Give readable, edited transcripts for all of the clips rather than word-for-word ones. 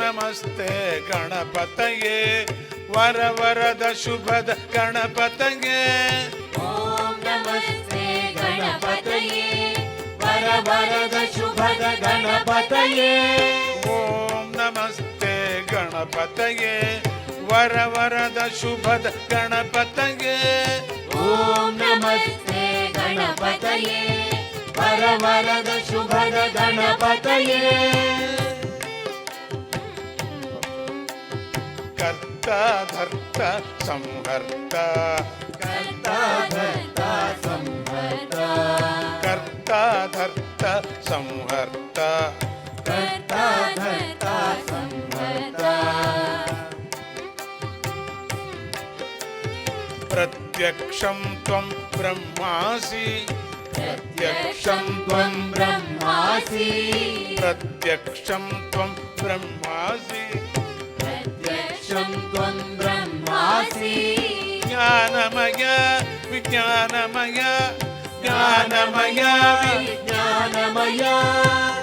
ನಮಸ್ತೆ ಗಣಪತಯೇ ವರವರದ ಶುಭದ ಗಣಪತಯೇ. ಓಂ ನಮಸ್ತೆ ಗಣಪತಯೇ ವರವರದ ಶುಭದ ಗಣಪತಯೇ. ಓಂ ನಮಸ್ತೆ ಗಣಪತಯೇ ವರವರದ ಶುಭದ ಗಣಪತಯೇ. ಓಂ ನಮಸ್ತೆ ಗಣಪತಯೇ ವರವರದ ಶುಭದ ಗಣಪತಯೇ. ಕರ್ತ ಧರ್ತ ಸಂಹರ್ತ ಕರ್ತ ಧರ್ತ ಸಂಹರ್ತ ಕರ್ತ ಧರ್ತ ಸಂಹರ್ತ ಕರ್ತ ಧರ್ತ ಸಂಹರ್ತ. ಪ್ರತ್ಯಕ್ಷಂ ತ್ವಂ ಬ್ರಹ್ಮಾಸಿ ಪ್ರತ್ಯಕ್ಷಂ ತ್ವಂ ಬ್ರಹ್ಮಾಸಿ ಪ್ರತ್ಯಕ್ಷಂ ತ್ವಂ ಬ್ರಹ್ಮಾಸಿ ಪ್ರತ್ಯಕ್ಷಂ ತ್ವಂ ಬ್ರಹ್ಮಾಸಿ. ಜ್ಞಾನಮಯ ವಿಜ್ಞಾನಮಯ ಜ್ಞಾನಮಯ ಜ್ಞಾನಮಯ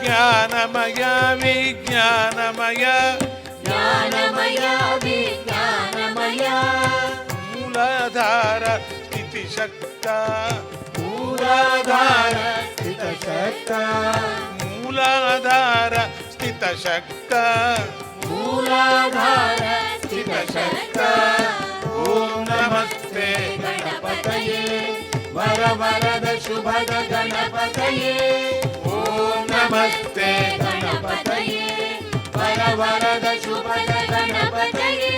ಜ್ಞಾನಮಯ ವಿಜ್ಞಾನಮಯ ಜ್ಞಾನಮಯ ವಿಜ್ಞಾನಮಯ. ಮೂಲಾಧಾರ ಸ್ಥಿತಿಶಕ್ತ ಮೂಲಾಧಾರ ಸ್ಥಿತಶಕ್ತ ಮೂಲಾಧಾರ ಸ್ಥಿತಶಕ್ತ ಮೂಲಾಧಾರ ಸ್ಥಿತಶಕ್ತ. ಓಂ ನಮಸ್ತೆ ಗಣಪತಯೇ ವರವರದ ಶುಭದ ಗಣಪತಯೇ. ಓಂ ನಮಸ್ತೆ ಗಣಪತಯೇ ವರವರದ ಶುಭದ ಗಣಪತಯೇ.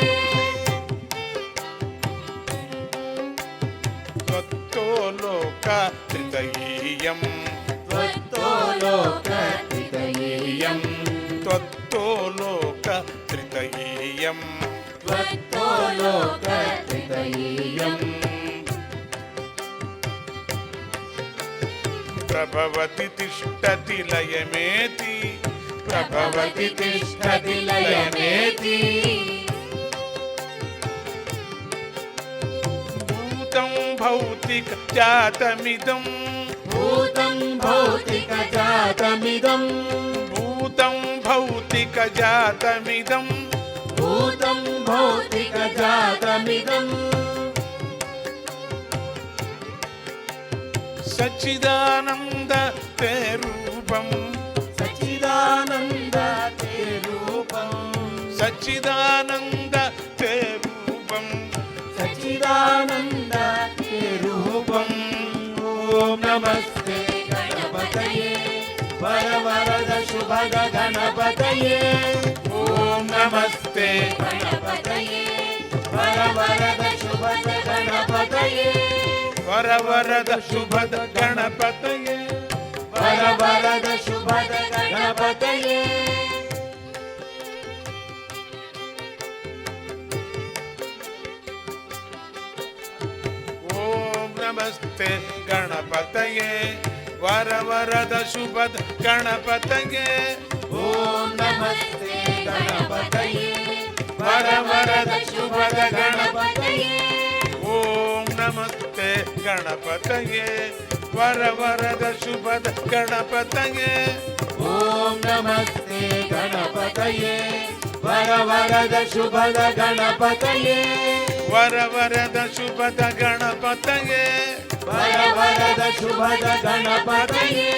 ತ್ವತ್ತೋ ಲೋಕ ತ್ರಿತಯೀಯಂ ತ್ವತ್ತೋ ಲೋಕ ತ್ರಿತಯೇಯಂ ತ್ವತ್ತೋ ಲೋಕ ತ್ರಿತಯೀಯಂ ತ್ವತ್ತೋ ಲೋಕ ತ್ರಿತಯೇಯಂ. ಪ್ರಭವತಿ ತಿಷ್ಠತಿ ಲಯಮೇತಿ ಪ್ರಭವತಿ ತಿಷ್ಠತಿ ಲಯಮೇತಿ. ಭೂತಂ ಭೌತಿಕ ಜಾತಮಿದಂ ಭೂತಂ ಭೌತಿಕ ಜಾತಮಿದಂ ಭೂತಂ ಭೌತಿಕ ಜಾತಮಿದಂ ಭೂತಂ ಭೌತಿಕ ಜಾತಮಿದಂ. ಸಚ್ಚಿದಾನಂದ ತೇ ರೂಪಂ ಸಚ್ಚಿದಾನಂದ ತೇ ರೂಪಂ ಸಚ್ಚಿದಾನಂದ ತೇ ರೂಪಂ ಸಚ್ಚಿದಾನಂದ ತೇ ರೂಪಂ. ಓಂ ನಮಸ್ತೆ ಗಣಪತಯೇ ವರವರದ ಶುಭದ ಗಣಪತಯೇ. ಓಂ ನಮಸ್ತೆ ಗಣಪತಯೇ ವರವರದ ಶುಭದ ಗಣಪತಯೇ. ವರವರದ ಶುಭದ ಗಣಪತಯೇ ವರವರದ ಶುಭದ ಗಣಪತಯೇ. ಓಂ ನಮಸ್ತೆ ಗಣಪತಯೇ ವರವರದ ಶುಭದ ಗಣಪತಯೇ. ಓಂ ನಮಸ್ತೆ ಗಣಪತಯೇ ವರವರದ ಶುಭದ ಗಣಪತಯೇ. ಓಂ ನಮಸ್ತೆ ಗಣಪತಯೇ ವರವರದ ಶುಭದ ಗಣಪತಯೇ. ಓಂ ನಮಸ್ತೆ ಗಣಪತಯೇ ವರವರದ ಶುಭದ ಗಣಪತಯೇ. ವರವರದ ಶುಭದ ಗಣಪತಯೇ ವರವರದ ಶುಭದ ಗಣಪತಯೇ.